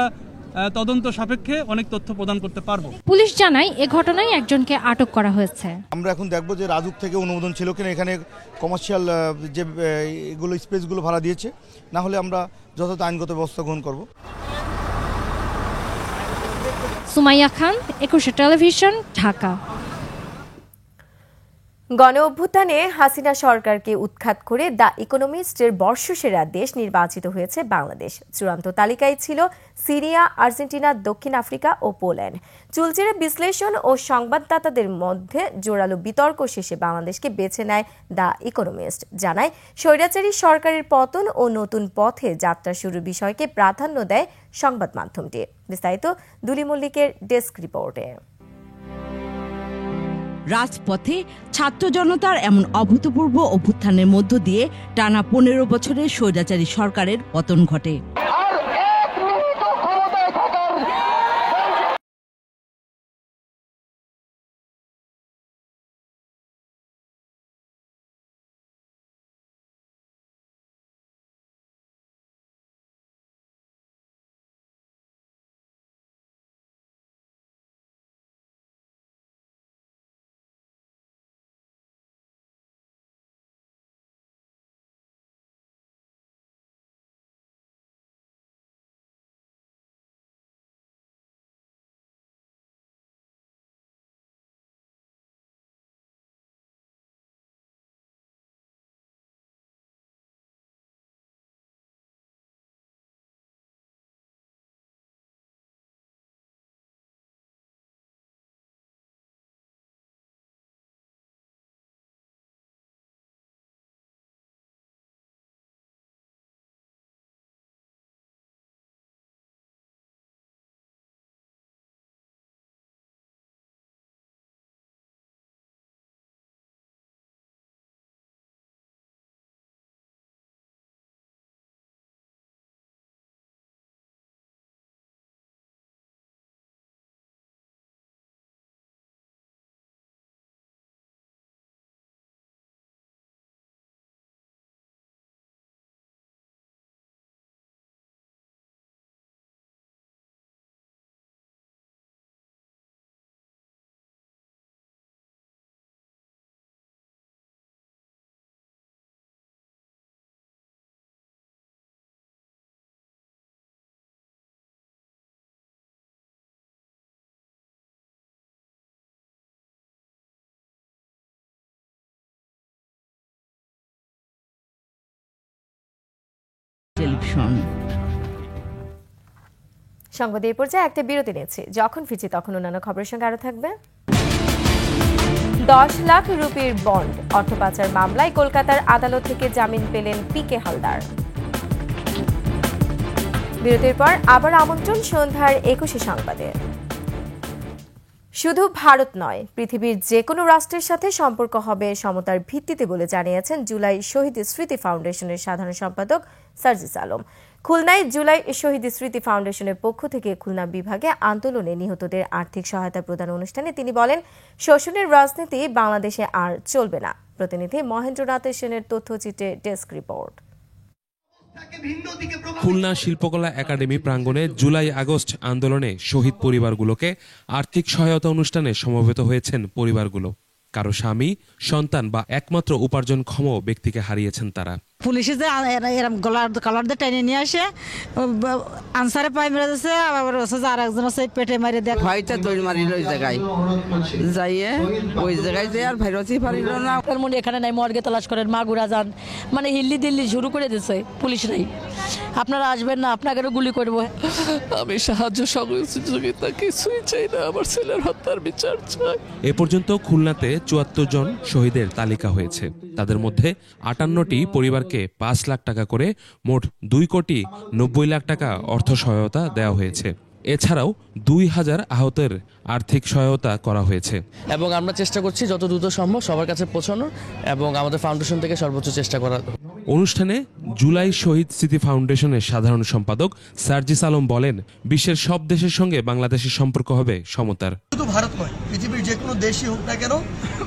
তদন্ত সাপেক্ষে অনেক তথ্য প্রদান করতে পারবো। পুলিশ জানায় এ ঘটনায় একজনকে আটক করা হয়েছে। আমরা এখন দেখব যে রাজুক থেকে অনুমোদন ছিল কিনা, এখানে কমার্শিয়াল যে এগুলো স্পেসগুলো ভাড়া দিয়েছে, না হলে আমরা যথাযথ আইনগত ব্যবস্থা গ্রহণ করব। সুমাইয়া খান, 21 টেলিভিশন, ঢাকা। গণ অভ্যুত্থানে হাসিনা সরকারকে উৎখাত করে দ্য ইকোনমিস্টের বর্ষসেরা দেশ নির্বাচিত হয়েছে বাংলাদেশ। চূড়ান্ত তালিকায় ছিল সিরিয়া, আর্জেন্টিনা, দক্ষিণ আফ্রিকা ও পোল্যান্ড। চুলচেরা বিশ্লেষণ ও সংবাদদাতাদের মধ্যে জোরালো বিতর্ক শেষে বাংলাদেশকে বেছে নেয় দ্য ইকোনমিস্ট। জানায় স্বৈরাচারী সরকারের পতন ও নতুন পথে যাত্রা শুরুর বিষয়কে প্রাধান্য দেয় সংবাদ মাধ্যমটি। বিস্তারিত দুলি মল্লিকের ডেস্ক রিপোর্টে। রাজপথে ছাত্র জনতার এমন অভূতপূর্ব অভ্যুত্থানের মধ্য দিয়ে টানা 15 বছরের স্বৈরাচারী সরকারের পতন ঘটে। টেলিভিশন। সংবাদ এই পর্যায়ে একটা বিরতি নিয়েছি, যখন ফিরছি তখন অন্যান্য খবরের সঙ্গে আরো থাকবে। 10 লাখ রুপির বন্ড অর্থ পাচার মামলায় কলকাতার আদালত থেকে জামিন পেলেন পিকে হালদার। বিরতির পর আবার আমন্ত্রণ সন্ধ্যার 21 সংবাদে। শুধু ভারত নয়, পৃথিবীর যে কোনো রাষ্ট্রের সাথে সম্পর্ক হবে সমতার ভিত্তিতে বলে জানিয়েছেন জুলাই শহীদ স্মৃতি ফাউন্ডেশনের সাধারণ সম্পাদক সার্জিস আলম। খুলনায় জুলাই শহীদ স্মৃতি ফাউন্ডেশনের পক্ষ থেকে খুলনা বিভাগে আন্দোলনে নিহতদের আর্থিক সহায়তা প্রদান অনুষ্ঠানে তিনি বলেন, শোষণের রাজনীতি বাংলাদেশে আর চলবে না। প্রতিনিধি মহেন্দ্রনাথ সেনের তথ্যচিত্রে ডেস্ক রিপোর্ট। খুলনা শিল্পকলা একাডেমি প্রাঙ্গণে জুলাই আগস্ট আন্দোলনে শহীদ পরিবারগুলোকে আর্থিক সহায়তা অনুষ্ঠানে সমবেত হয়েছেন পরিবারগুলো। কারো স্বামী, সন্তান বা একমাত্র উপার্জনক্ষম ব্যক্তিকে হারিয়েছেন তারা। পুলিশে যে এরকম কলার দিয়ে টেনে নিয়ে আসে আনসারে পাই মেরে দিচ্ছে, আবার আর একজন আছে পেটে মারি দেখ হয়তো দৌড় মারিল ওই জায়গায় যাইয়ে ওই জায়গায় যে আর ভাইরসই পারিল না। তার মনে এখানে নাই, মর্গে তলাশ করেন, মাগুরা যান, মানে হিল্লি দিল্লি শুরু করে দিচ্ছে পুলিশরাই। আপনারা আসবেন না, আপনাকেও গুলি করবো। আমি সাহায্য সহযোগিতা কিছুই চাই না, আমার ছেলের হত্যার বিচার চাই। এ পর্যন্ত খুলনাতে 74 জন শহীদের তালিকা হয়েছে। তাদের মধ্যে 58টি পরিবারকে 5 লাখ টাকা করে মোট 2,90,00,000 টাকা অর্থ সহায়তা দেওয়া হয়েছে। এছাড়াও 2000 আহতের আর্থিক সহায়তা করা হয়েছে এবং আমরা চেষ্টা করছি যত দ্রুত সম্ভব সবার কাছে পৌঁছানোর এবং আমাদের ফাউন্ডেশন থেকে সর্বোচ্চ চেষ্টা করার। অনুষ্ঠানে জুলাই শহীদ স্মৃতি ফাউন্ডেশনের সাধারণ সম্পাদক সার্জিস আলম বলেন, বিশ্বের সব দেশের সঙ্গে বাংলাদেশের সম্পর্ক হবে সমতার। শুধু ভারত নয়, পৃথিবীর যে কোনো দেশই হোক না কেন,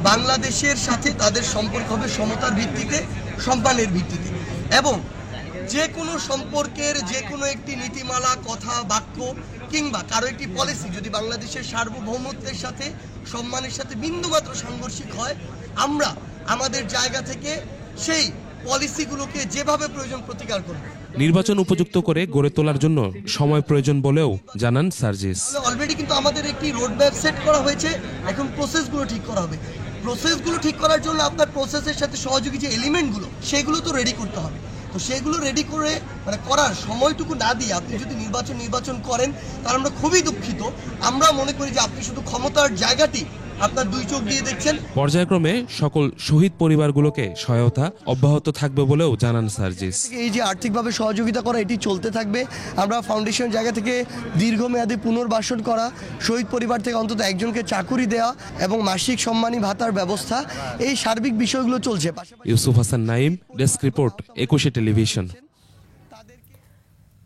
বাংলাদেশের সাথে তাদের সম্পর্ক হবে সমতার ভিত্তিতে, সম্মানের ভিত্তিতে। এবং যে কোনো সম্পর্কের যে কোনো একটি নীতিমালা, কথা, বাক্য কিংবা কারো একটি পলিসি যদি বাংলাদেশের সার্বভৌমত্বের সাথে, সম্মানের সাথে বিন্দুমাত্র সাংঘর্ষিক হয়, আমরা আমাদের জায়গা থেকে সেই পলিসিগুলোকে যেভাবে প্রয়োজন প্রতিকার করব। নির্বাচন উপযুক্ত করে গড়ে তোলার জন্য সময় প্রয়োজন বলেও জানান সার্জিস। অলরেডি কিন্তু আমাদের একটি রোডম্যাপ সেট করা হয়েছে, এখন প্রসেসগুলো ঠিক করা হবে। প্রসেসগুলো ঠিক করার জন্য আপনার প্রসেসের সাথে সহযোগী যে এলিমেন্টগুলো সেগুলো তো রেডি করতে হবে। তো সেগুলো রেডি করে করার সময়টুকু না দিয়ে আপনি যদি নির্বাচন করেন তাহলে আমরা খুবই দুঃখিত। আমরা মনে করি যে আপনি শুধু ক্ষমতার জায়গাটি আপনার দুই চোখ দিয়ে দেখছেন। পর্যায়ক্রমে সকল শহীদ পরিবারগুলোকে সহায়তা অব্যাহত থাকবে বলেও জানান সার্জিস। এই যে আর্থিকভাবে সহযোগিতা করা, এটি চলতে থাকবে। আমরা ফাউন্ডেশন জায়গা থেকে দীর্ঘমেয়াদী পুনর্বাসন করা, শহীদ পরিবার থেকে অন্তত একজনকে চাকুরি দেওয়া এবং মাসিক সম্মানী ভাতার ব্যবস্থা, এই সার্বিক বিষয়গুলো চলছে। Yusuf Hasan Naim, desk report, 21 television.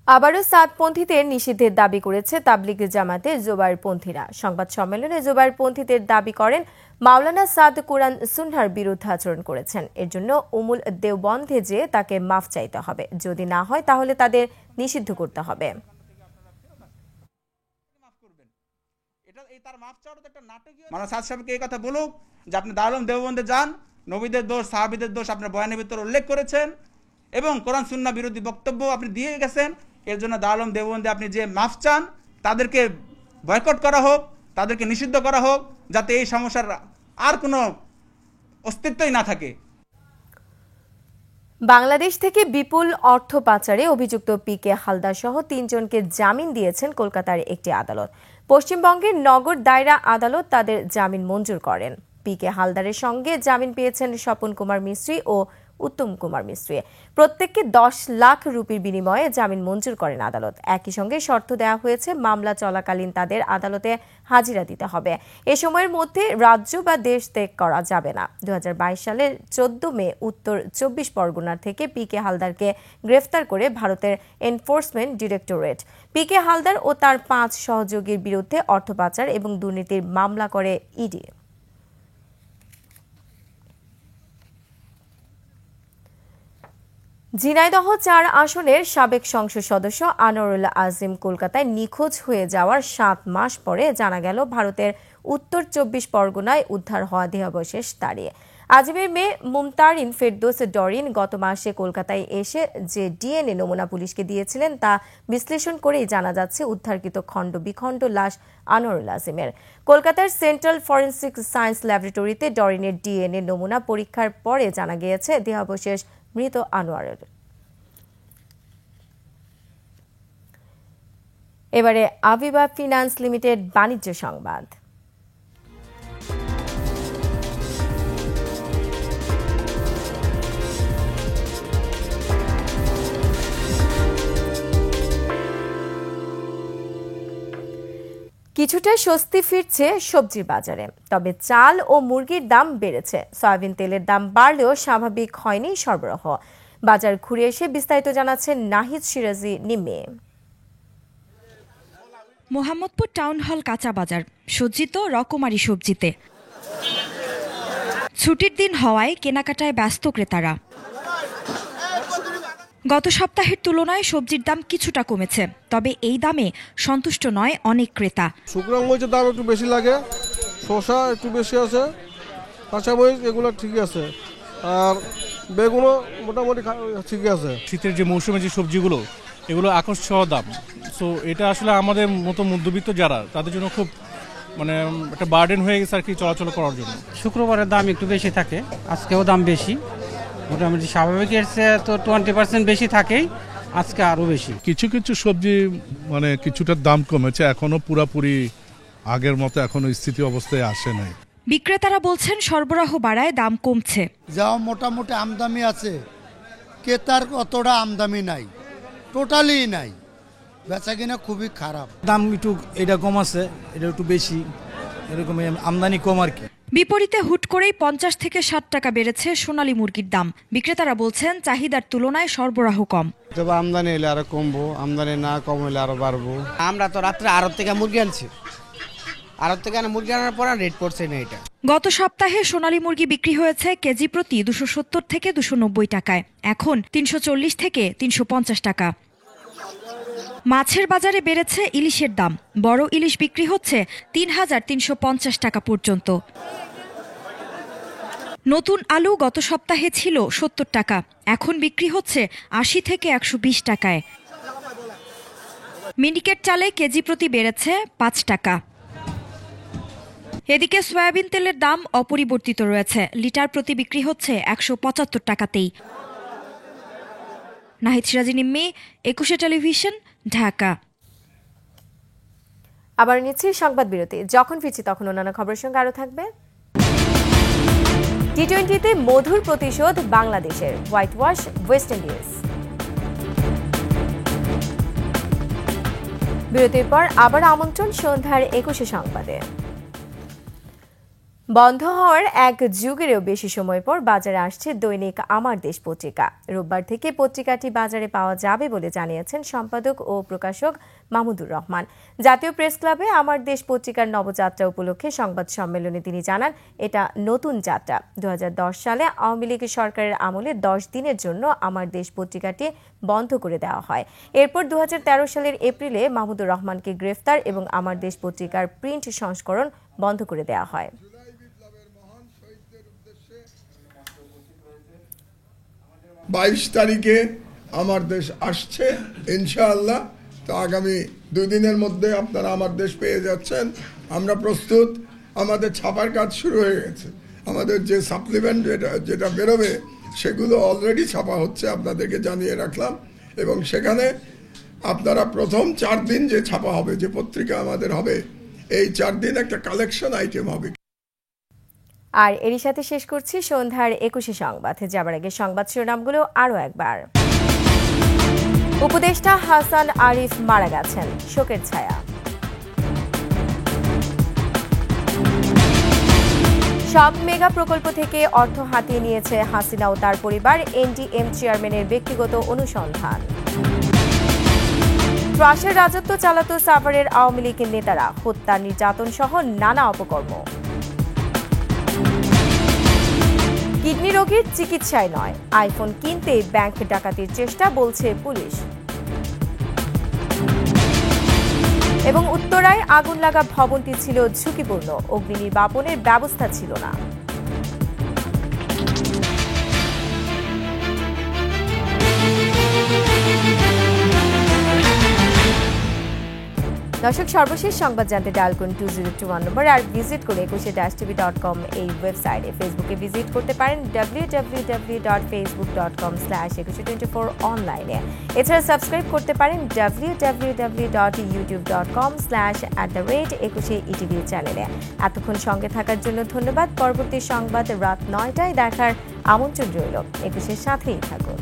আবারও সাদপন্থীদের নিষিদ্ধের দাবি করেছে তাবলিগ জামাতের জোবায়েরপন্থীরা। সংবাদ সম্মেলনে জোবায়েরপন্থীদের দাবি করেন, মাওলানা সাদ কোরআন সুন্নাহর বিরুদ্ধে আচরণ করেছেন, এর জন্য উমুল দেওবন্দে যে তাকে মাফ চাইতে হবে, যদি না হয় তাহলে তাদের নিষিদ্ধ করতে হবে। মাওলানা সাদ সাহেবকে এই কথা বলুক যে আপনি দারুল দেওবন্দে যান, নবীদের দোষ, সাহাবীদের দোষ আপনার বয়ানের ভিতরে উল্লেখ করেছেন এবং কোরআন সুন্নাহ বিরোধী বক্তব্য আপনি দিয়ে গেছেন। এর জন্য দারুল দেওবন্দে আপনি যে মাফ চান, তাদেরকে বয়কট করা হোক, তাদেরকে নিষিদ্ধ করা হোক, যাতে এই সমস্যার আর কোনো অস্তিত্বই না থাকে। বাংলাদেশ থেকে বিপুল অর্থ পাচারে অভিযুক্ত পিকে হালদার সহ 3 জনকে জামিন দিয়েছেন কলকাতার একটি আদালত। পশ্চিমবঙ্গের নগর দায়রা আদালত তাদের জামিন মঞ্জুর করেন। পিকে হালদারের সঙ্গে জামিন পেয়েছেন স্বপন কুমার মিস্ত্রি ও উত্তম কুমার মিস্ত্রি। প্রত্যেককে 10 লাখ রুপির বিনিময়ে জামিন মঞ্জুর করেন আদালত। একই সঙ্গে শর্ত দেওয়া হয়েছে, মামলা চলাকালীন তাদের আদালতে হাজিরা দিতে হবে। এ সময়ের মধ্যে রাজ্য বা দেশ ত্যাগ করা যাবে না। 2022 সালের 14 মে উত্তর 24 পরগনার থেকে পিকে হালদারকে গ্রেফতার করে ভারতের এনফোর্সমেন্ট ডিরেক্টরেট পিকে হালদার ও তার 5 সহযোগীর বিরুদ্ধে অর্থ পাচার এবং দুর্নীতির মামলা করে ইডি। ঝিনাইদহ 4 আসনের সাবেক সংসদ সদস্য আনোয়ারুল আজিম কলকাতায় নিখোঁজ হয়ে যাওয়ার 7 মাস পরে জানা গেল ভারতের উত্তর 24 পরগনায় উদ্ধার হওয়া দেহাবশেষ দাঁড়িয়ে। আজিমের মেয়ে মুমতারিন ফেরদৌস ডরিন গত মাসে কলকাতায় এসে যে ডিএনএ নমুনা পুলিশকে দিয়েছিলেন তা বিশ্লেষণ করেই জানা যাচ্ছে উদ্ধারকৃত খণ্ড বিখণ্ড লাশ আনোয়ারুল আজিমের। কলকাতার সেন্ট্রাল ফরেন্সিক সায়েন্স ল্যাবরেটরিতে ডরিনের ডিএনএ নমুনা পরীক্ষার পরে জানা গিয়েছে দেহাবশেষ মৃত আনোয়ারের। এবারে আভিবা ফিন্যান্স লিমিটেড বাণিজ্য সংবাদ। কিছুটা স্বস্তি ফিরছে সবজির বাজারে, তবে চাল ও মুরগির দাম বেড়েছে। সয়াবিন তেলের দাম বাড়লেও স্বাভাবিক হয়নি সরবরাহ। বাজার ঘুরে এসে বিস্তারিত জানাচ্ছেন নাহিদ সিরাজি নিম্মে। মোহাম্মদপুর টাউন হল কাঁচা বাজার সজ্জিত রকমারি সবজিতে। ছুটির দিন হওয়ায় কেনাকাটায় ব্যস্ত ক্রেতারা। গত সপ্তাহের তুলনায় সবজির দাম কিছুটা কমেছে, তবে এই দামে সন্তুষ্ট নয় অনেক ক্রেতা। শুকনো মরিচের দাম একটু বেশি লাগে, শসা একটু বেশি আছে, কাঁচামরিচ এগুলো ঠিকই আছে, আর বেগুনও মোটামুটি ঠিকই আছে। শীতের যে মৌসুমে যে সবজিগুলো এগুলো আকর্ষণ দাম, সো এটা আসলে আমাদের মতো মধ্যবিত্ত যারা তাদের জন্য খুব একটা বার্ডেন হয়ে গেছে আর কি চলাচল করার জন্য। শুক্রবারের দাম একটু বেশি থাকে, আজকেও দাম বেশি, মোটামুটি স্বাভাবিকের চেয়ে তো 20% বেশি থাকেই, আজকে আরও বেশি। কিছু কিছু সবজি কিছুটা দাম কমেছে, এখনো পুরাপুরি আগের মতো এখনো স্থিতি অবস্থায় আসে নাই। বিক্রেতারা বলছেন সরবরাহ বাড়ায় দাম কমছে। যা মোটামুটি আমদানি আছে, ক্রেতার অতটা আমদানি নাই, টোটালি নাই, বেচা কিনা খুবই খারাপ। দাম একটু এটা কম আছে, এটা একটু বেশি, এরকম আমদানি কম আর কি। বিপরীতে হুট করেই 50 থেকে 60 টাকা বেড়েছে সোনালী মুরগির দাম। বিক্রেতারা বলছেন চাহিদার তুলনায় সরবরাহ কম। তবে আমদানি এলে আরো কমবো, আমদানি না কম হলে আরো বাড়বো। আমরা তো রাত্রে আড়ত থেকে মুরগি আনছি, আড়ত থেকে মুরগি আনার পর রেট পড়ছে না এটা। গত সপ্তাহে সোনালী মুরগি বিক্রি হয়েছে কেজি প্রতি 270 থেকে 290 টাকায়, এখন 340 থেকে 350 টাকা। মাছের বাজারে বেড়েছে ইলিশের দাম, বড় ইলিশ বিক্রি হচ্ছে 3350 টাকা পর্যন্ত। নতুন আলু গত সপ্তাহে ছিল 70 টাকা, এখন বিক্রি হচ্ছে 80 থেকে 120 টাকায়। মিনিকেট চালে কেজি প্রতি বেড়েছে 5 টাকা। এদিকে সয়াবিন তেলের দাম অপরিবর্তিত রয়েছে, লিটার প্রতি বিক্রি হচ্ছে 175 টাকাতেই। নাহিদ সিরাজি নিম্মি, 21 টেলিভিশন, ঢাকা। আবার নিচ্ছি সংবাদ বিরতি, যখন ফিরছি তখন অন্যান্য খবরের সঙ্গে আরো থাকবে। টি-20তে মধুর প্রতিশোধ বাংলাদেশের, হোয়াইট ওয়াশ ওয়েস্ট ইন্ডিজ। বিরতির পর আবার আমন্ত্রণ সন্ধ্যার 21 সংবাদে। বন্ধ হওয়ার এক যুগেরও বেশি সময় পর বাজারে আসছে দৈনিক আমার দেশ পত্রিকা। রোববার থেকে পত্রিকাটি বাজারে পাওয়া যাবে বলে জানিয়েছেন সম্পাদক ও প্রকাশক মাহমুদুর রহমান। জাতীয় প্রেস ক্লাবে আমার দেশ পত্রিকার নবযাত্রা উপলক্ষে সংবাদ সম্মেলনে তিনি জানান, এটা নতুন যাত্রা। 2010 সালে আওয়ামী লীগ সরকারের আমলে 10 দিনের জন্য আমার দেশ পত্রিকাটি বন্ধ করে দেওয়া হয়। এরপর 2013 সালের এপ্রিলে মাহমুদুর রহমানকে গ্রেফতার এবং আমার দেশ পত্রিকার প্রিন্ট সংস্করণ বন্ধ করে দেওয়া হয়। 22 তারিখে আমার দেশ আসছে ইনশাআল্লাহ। তো আগামী 2 দিনের মধ্যে আপনারা আমার দেশ পেয়ে যাচ্ছেন। আমরা প্রস্তুত, আমাদের ছাপার কাজ শুরু হয়ে গেছে। আমাদের যে সাপ্লিমেন্ট যেটা বেরোবে সেগুলো অলরেডি ছাপা হচ্ছে, আপনাদেরকে জানিয়ে রাখলাম। এবং সেখানে আপনারা প্রথম 4 দিন যে ছাপা হবে, যে পত্রিকা আমাদের হবে, এই 4 দিন একটা কালেকশন আইটেম হবে। আর এরই সাথে শেষ করছি সন্ধ্যার 21 সংবাদ। যাবার আগে সংবাদ শিরোনামগুলো আরও একবার। উপদেষ্টা হাসান আরিফ মারা গেছেন, শোকের ছায়া। সব মেগা প্রকল্প থেকে অর্থ হাতিয়ে নিয়েছে হাসিনা ও তার পরিবার, এনডিএম চেয়ারম্যানের ব্যক্তিগত অনুসন্ধান। ট্রাসের রাজত্ব চালাতো সাভারের আওয়ামী লীগের নেতারা, হত্যা, নির্যাতন সহ নানা অপকর্ম। কিডনি রোগীর চিকিৎসায় নয়, আইফোন কিনতে ব্যাংক ডাকাতির চেষ্টা, বলছে পুলিশ। এবং উত্তরায় আগুন লাগা ভবনটি ছিল ঝুঁকিপূর্ণ, অগ্নি নির্বাপনের ব্যবস্থা ছিল না। দর্শক, সর্বশেষ সংবাদ জানতে ডায়াল করুন 2021 নম্বর আর ভিজিট করে 21-tv.com এই ওয়েবসাইটে। ফেসবুকে ভিজিট করতে পারেন www.facebook.com/2124 অনলাইনে। এছাড়া সাবস্ক্রাইব করতে পারেন www.youtube.com/@21etv চ্যানেলে। এতক্ষণ সঙ্গে থাকার জন্য ধন্যবাদ। পরবর্তী সংবাদ রাত 9টায় দেখার আমন্ত্রণ রইল। 21-এর সাথেই থাকুন।